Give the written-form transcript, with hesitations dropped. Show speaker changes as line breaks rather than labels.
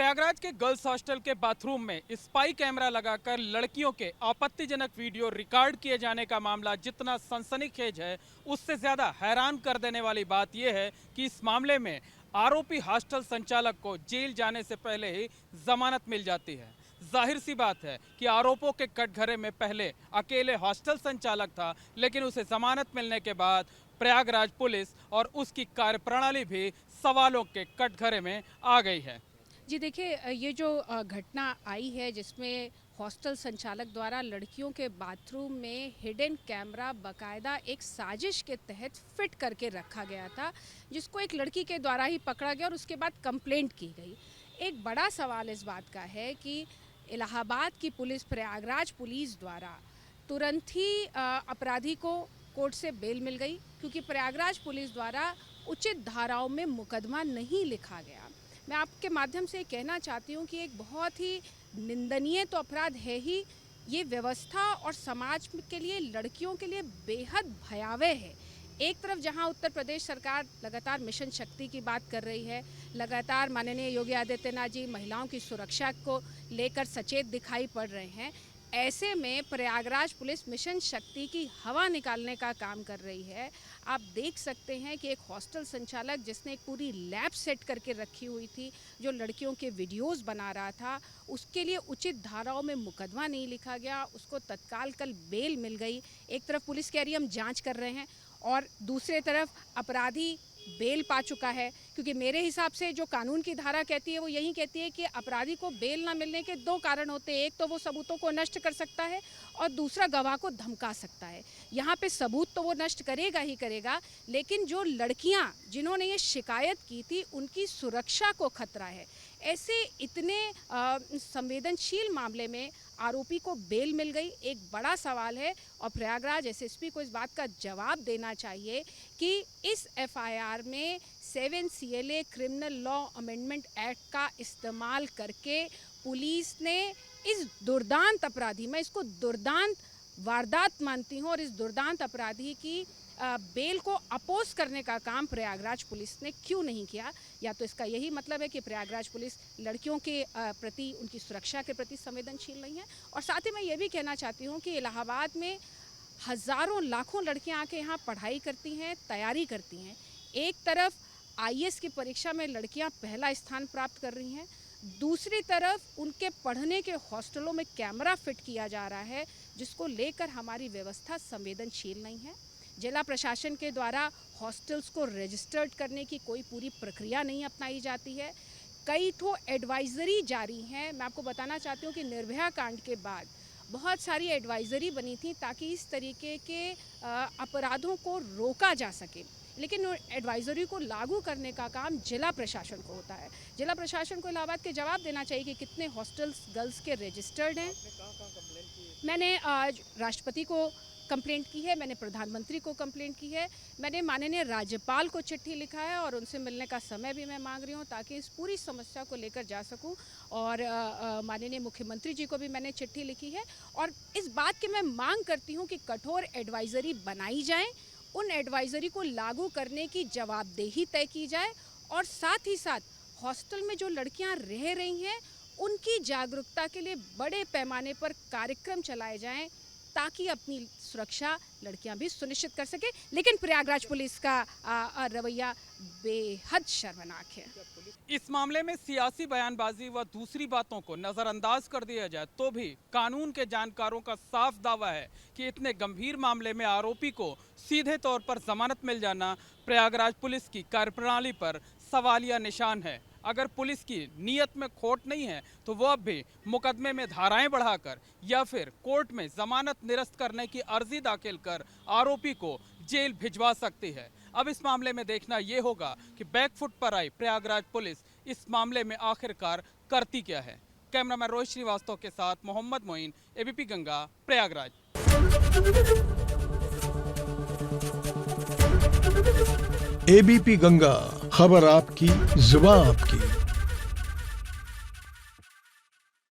प्रयागराज के girls hostel के bathroom में स्पाई कैमरा लगाकर लड़कियों के आपत्तिजनक वीडियो रिकॉर्ड किए जाने का मामला जितना सनसनीखेज है, उससे ज्यादा हैरान कर देने वाली बात यह है कि इस मामले में आरोपी हॉस्टल संचालक को जेल जाने से पहले ही जमानत मिल जाती है। जाहिर सी बात है कि आरोपों के कटघरे में पहले अकेले हॉस्टल संचालक था, लेकिन उसे जमानत मिलने के बाद प्रयागराज पुलिस और उसकी कार्यप्रणाली भी सवालों के कटघरे में आ गई है।
जी देखिए, ये जो घटना आई है जिसमें हॉस्टल संचालक द्वारा लड़कियों के बाथरूम में हिडन कैमरा बकायदा एक साजिश के तहत फिट करके रखा गया था, जिसको एक लड़की के द्वारा ही पकड़ा गया और उसके बाद कंप्लेंट की गई। एक बड़ा सवाल इस बात का है कि इलाहाबाद की पुलिस, प्रयागराज पुलिस द्वारा तुरंत ही अपराधी को कोर्ट से बेल मिल गई, क्योंकि प्रयागराज पुलिस द्वारा उचित धाराओं में मुकदमा नहीं लिखा गया। मैं आपके माध्यम से कहना चाहती हूँ कि एक बहुत ही निंदनीय तो अपराध है ही, ये व्यवस्था और समाज के लिए, लड़कियों के लिए बेहद भयावह है। एक तरफ जहां उत्तर प्रदेश सरकार लगातार मिशन शक्ति की बात कर रही है, लगातार माननीय योगी आदित्यनाथ जी महिलाओं की सुरक्षा को लेकर सचेत दिखाई पड़ रहे हैं, ऐसे में प्रयागराज पुलिस मिशन शक्ति की हवा निकालने का काम कर रही है। आप देख सकते हैं कि एक हॉस्टल संचालक जिसने एक पूरी लैब सेट करके रखी हुई थी, जो लड़कियों के वीडियोस बना रहा था, उसके लिए उचित धाराओं में मुकदमा नहीं लिखा गया, उसको तत्काल कल बेल मिल गई। एक तरफ पुलिस कह रही है हम जांच कर रहे हैं, और दूसरे तरफ अपराधी बेल पा चुका है, क्योंकि मेरे हिसाब से जो कानून की धारा कहती है वो यही कहती है कि अपराधी को बेल ना मिलने के दो कारण होते हैं। एक तो वो सबूतों को नष्ट कर सकता है और दूसरा गवाह को धमका सकता है। यहाँ पे सबूत तो वो नष्ट करेगा ही करेगा, लेकिन जो लड़कियाँ जिन्होंने ये शिकायत की थी उनकी सुरक्षा को खतरा है। ऐसे इतने संवेदनशील मामले में आरोपी को बेल मिल गई। एक बड़ा सवाल है और प्रयागराज एसएसपी को इस बात का जवाब देना चाहिए कि इस एफआईआर में 7 CLA criminal law amendment act का इस्तेमाल करके पुलिस ने इस दुर्दांत अपराधी, मैं इसको दुर्दांत वारदात मानती हूँ, और इस दुर्दांत अपराधी की बेल को अपोज करने का काम प्रयागराज पुलिस ने क्यों नहीं किया। या तो इसका यही मतलब है कि प्रयागराज पुलिस लड़कियों के प्रति, उनकी सुरक्षा के प्रति संवेदनशील नहीं है। और साथ ही मैं ये भी कहना चाहती हूँ कि इलाहाबाद में हज़ारों लाखों लड़कियाँ आके यहाँ पढ़ाई करती हैं, तैयारी करती हैं। एक तरफ IAS की परीक्षा में लड़कियाँ पहला स्थान प्राप्त कर रही हैं, दूसरी तरफ उनके पढ़ने के हॉस्टलों में कैमरा फिट किया जा रहा है, जिसको लेकर हमारी व्यवस्था संवेदनशील नहीं है। जिला प्रशासन के द्वारा हॉस्टल्स को रजिस्टर्ड करने की कोई पूरी प्रक्रिया नहीं अपनाई जाती है। कई ठो एडवाइजरी जारी हैं। मैं आपको बताना चाहती हूँ कि निर्भया कांड के बाद बहुत सारी एडवाइजरी बनी थी ताकि इस तरीके के अपराधों को रोका जा सके, लेकिन एडवाइजरी को लागू करने का काम जिला प्रशासन को होता है। जिला प्रशासन को इलाहाबाद के जवाब देना चाहिए कि कितने हॉस्टल्स गर्ल्स के रजिस्टर्ड हैं। मैंने आज राष्ट्रपति को कंप्लेंट की है, मैंने प्रधानमंत्री को कंप्लेंट की है, मैंने माननीय राज्यपाल को चिट्ठी लिखा है और उनसे मिलने का समय भी मैं मांग रही हूँ ताकि इस पूरी समस्या को लेकर जा सकूँ। और माननीय मुख्यमंत्री जी को भी मैंने चिट्ठी लिखी है और इस बात की मैं मांग करती हूँ कि कठोर एडवाइजरी बनाई जाए, उन एडवाइजरी को लागू करने की जवाबदेही तय की जाए, और साथ ही साथ हॉस्टल में जो लड़कियाँ रह रही हैं उनकी जागरूकता के लिए बड़े पैमाने पर कार्यक्रम चलाए जाएं ताकि अपनी सुरक्षा लड़कियां भी सुनिश्चित कर सके। लेकिन प्रयागराज पुलिस का रवैया बेहद शर्मनाक है।
इस मामले में सियासी बयानबाजी व दूसरी बातों को नजरअंदाज कर दिया जाए तो भी कानून के जानकारों का साफ दावा है कि इतने गंभीर मामले में आरोपी को सीधे तौर पर जमानत मिल जाना प्रयागराज पुलिस की कार्यप्रणाली पर सवालिया निशान है। अगर पुलिस की नीयत में खोट नहीं है तो वो अब भी मुकदमे में धाराएं बढ़ाकर या फिर कोर्ट में जमानत निरस्त करने की अर्जी दाखिल कर आरोपी को जेल भिजवा सकती है। अब इस मामले में देखना ये होगा कि बैकफुट पर आई प्रयागराज पुलिस इस मामले में आखिरकार करती क्या है। कैमरामैन रोहित श्रीवास्तव के साथ मोहम्मद मोइन, ABP गंगा, प्रयागराज।
ABP गंगा, खबर आपकी, जुबान आपकी।